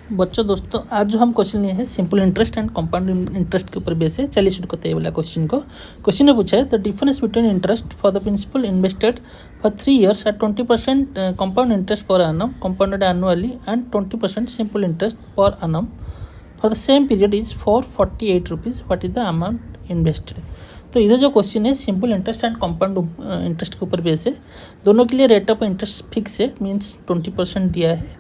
बच्चों दोस्तों आज जो हम क्वेश्चन लिए हैं simple interest and compound interest के ऊपर बेस है। चलिए शुरू करते हैं वाला क्वेश्चन को। क्वेश्चन में पूछा है the difference between interest for the principal invested for 3 years at 20% compound interest per annum compounded annually and 20% simple interest per annum for the same period is 448 rupees. What is the amount invested? तो इधर जो question है simple interest and compound interest के ऊपर base है। दोनों के लिए रेट ऑफ इंटरेस्ट फिक्स है, मीन्स 20% दिया है,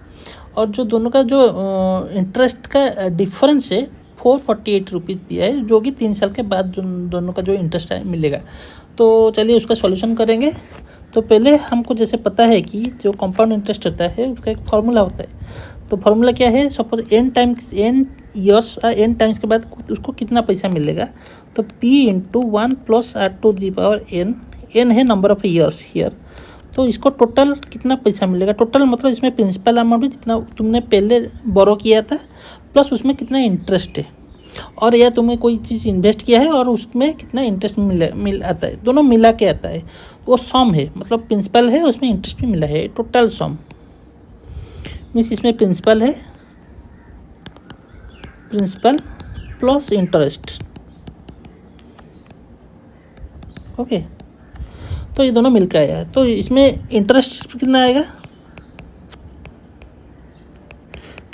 और जो दोनों का जो इंटरेस्ट का डिफरेंस है 448 रुपीज़ दिया है, जो कि 3 साल के बाद दोनों का जो इंटरेस्ट है मिलेगा। तो चलिए उसका सॉल्यूशन करेंगे। तो पहले हमको जैसे पता है कि जो कंपाउंड इंटरेस्ट होता है उसका एक फार्मूला होता है। तो फार्मूला क्या है, suppose n years n times के बाद उसको कितना पैसा मिलेगा, तो p into 1 plus r to the power n है नंबर ऑफ ईयर्स हियर। तो इसको टोटल कितना पैसा मिलेगा, टोटल मतलब इसमें प्रिंसिपल अमाउंट है जितना तुमने पहले बोरो किया था प्लस उसमें कितना इंटरेस्ट है, और या तुमने कोई चीज़ इन्वेस्ट किया है और उसमें कितना इंटरेस्ट मिल आता है, दोनों मिला के आता है। वो सम है, मतलब प्रिंसिपल है उसमें इंटरेस्ट भी मिला है, टोटल सम मीन्स इसमें प्रिंसिपल है, प्रिंसिपल प्लस इंटरेस्ट। ओके, तो ये दोनों मिलकर आया है। तो इसमें इंटरेस्ट कितना आएगा,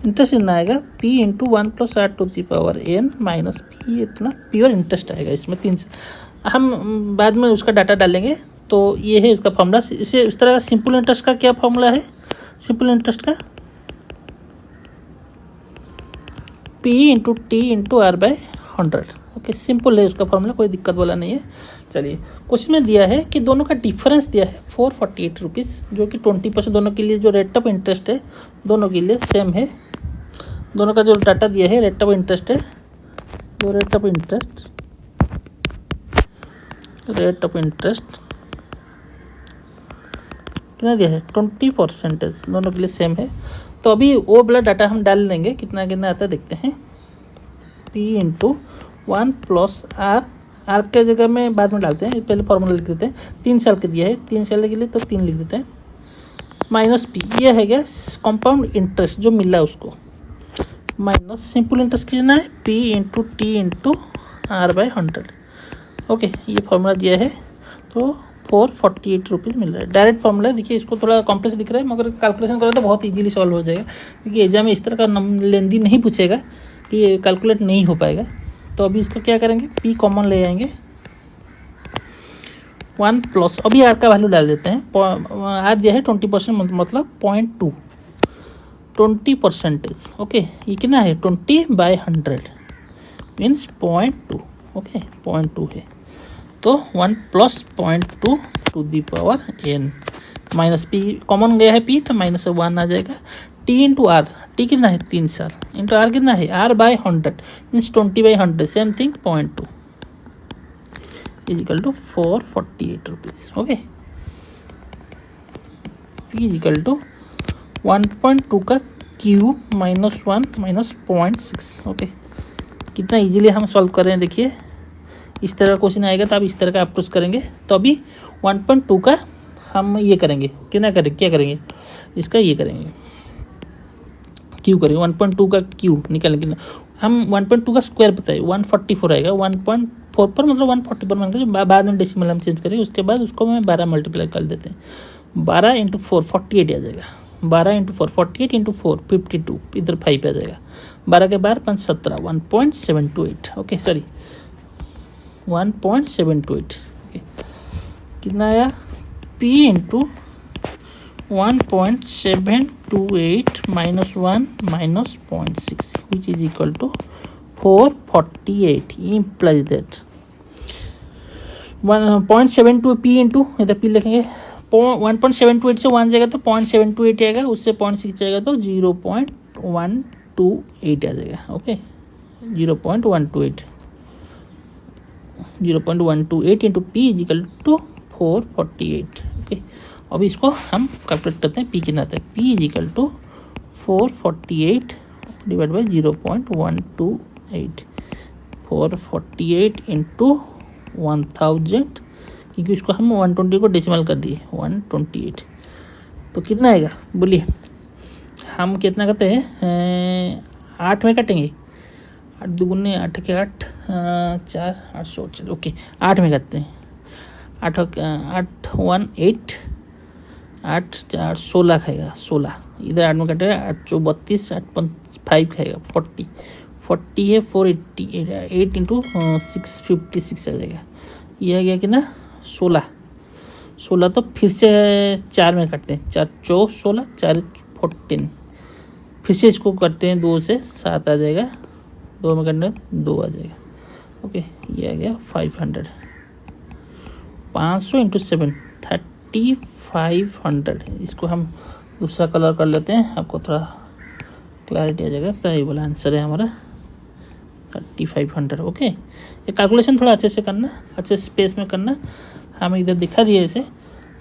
इंटरेस्ट कितना आएगा p into 1 plus r to the power n minus p, इतना प्योर इंटरेस्ट आएगा। इसमें 3 हम बाद में उसका डाटा डालेंगे। तो ये है इसका फॉर्मूला। इसे इस तरह सिंपल इंटरेस्ट का क्या फॉर्मूला है, सिंपल इंटरेस्ट का p into t into r by 100। Okay, simple है उसका फॉर्मूला, कोई दिक्कत वाला नहीं है। चलिए क्वेश्चन में दिया है कि दोनों का डिफरेंस दिया है 448 रुपीज़, जो कि 20% दोनों के लिए जो रेट ऑफ इंटरेस्ट है दोनों के लिए सेम है। दोनों का जो डाटा दिया है रेट ऑफ इंटरेस्ट है, वो रेट ऑफ इंटरेस्ट कितना दिया है 20%, दोनों के लिए सेम है। तो अभी वो वाला डाटा हम डाल लेंगे, कितना कितना आता है देखते हैं। p इंटू 1 प्लस r के जगह में बाद में डालते हैं, पहले फॉर्मूला लिख देते हैं। 3 साल के दिया है, 3 साल के लिए तो 3 लिख देते हैं, माइनस p, ये है क्या कंपाउंड इंटरेस्ट जो मिला उसको, माइनस सिंपल इंटरेस्ट कितना है p into t into r by 100। Okay, ये फॉर्मूला दिया है, तो 448 रुपीज़ मिल रहा है। डायरेक्ट फॉर्मूला है, देखिए इसको थोड़ा कॉम्प्लेक्स दिख रहा है, मगर कैलकुलेशन करो तो बहुत इजीली सॉल्व हो जाएगा, क्योंकि एग्जाम में इस तरह का लेंदी नहीं पूछेगा कि ये कैलकुलेट नहीं हो पाएगा। तो अभी इसको क्या करेंगे, p कॉमन ले आएंगे, 1 प्लस, अभी r का वैल्यू डाल देते हैं। r दिया है 20%, मतलब 0.2, 20%। ओके, ये कितना है 20 बाय 100 मीन्स 0.2। ओके, 0.2 है, तो 1 plus 0.2 to the power n minus p, common गया है p तो माइनस 1 आ जाएगा। t इंटू आर, टी कितना है 3 साल, इंटू r कितना है r by 100 means 20 by 100, same thing 0.2 equal to 448 rupees. Okay, p is equal to 1.2 का क्यूब माइनस 1 माइनस 0.6। ओके, कितना इजीली हम सॉल्व कर रहे हैं, देखिए इस तरह का क्वेश्चन आएगा तो आप इस तरह का अप्रोच करेंगे। तो अभी 1.2 का हम ये करेंगे, क्या करेंगे इसका ये करेंगे, क्यू करेंगे, 1.2 का क्यू निकालेंगे। हम 1.2 का स्क्वायर बताइए 144 आएगा, 1.4 पर मतलब 140 पर मान के बाद में डेसिमल हम चेंज करेंगे, उसके बाद उसको मैं 12 मल्टीप्लाई कर देते हैं। 12 इंटू 4 48 आ जाएगा, 12 इंटू 4 48 इंटू 4 52, इधर 5 आ जाएगा, 12 के बार 5 17, 1.728। Okay sorry 1.728। ओके, कितना आया p into 1.728 minus 1 minus 0.6 which is equal to 448 implies that 1.72 p into, इधर p लिखेंगे 1.728 से 1 जाएगा तो 0.728 आएगा, उससे 0.6 जाएगा तो 0.128 आ जाएगा। Okay, 0.128 into p is equal to 448। Okay, अभी इसको हम कैलकुलेट करते हैं, p कितना आता है, p is equal to 448 divide by 0.128, 448 into 1000, क्योंकि इसको हम 120 को डेसिमल कर दिए 128, तो कितना आएगा बोलिए। हम कितना करते हैं 8 में काटेंगे, 8 दूगुने 8 के 8, 4 8 16, चलो ओके 8 में करते हैं। 8 8 1 8, 8 4 16 खाएगा, 16 इधर 8 में काटेगा, 8 4 32, 8 5 5 खाएगा, 40 40 है 480, 8 इंटू 656 आ जाएगा। ये आ गया कि ना 16 तो फिर से 4 में काटते हैं, 4 4 16, 4 14, फिर से इसको करते हैं 2 से 7 आ जाएगा, 2 में करने 2 आ जाएगा। ओके ये आ गया 500, 500 इंटू 7 3500। इसको हम दूसरा कलर कर लेते हैं, आपको थोड़ा क्लैरिटी आ जाएगा। तो ये वाला आंसर है हमारा 3500। ओके ये कैलकुलेशन थोड़ा अच्छे से करना, अच्छे स्पेस में करना, हम इधर दिखा दिए इसे,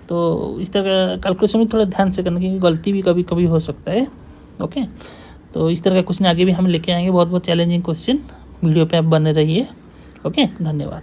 तो इस तरह का कैलकुलेशन भी थोड़ा ध्यान से करना क्योंकि गलती भी कभी कभी हो सकता है। ओके तो इस तरह का क्वेश्चन आगे भी हम लेके आएंगे, बहुत बहुत चैलेंजिंग क्वेश्चन। वीडियो पे आप बने रहिए। ओके धन्यवाद।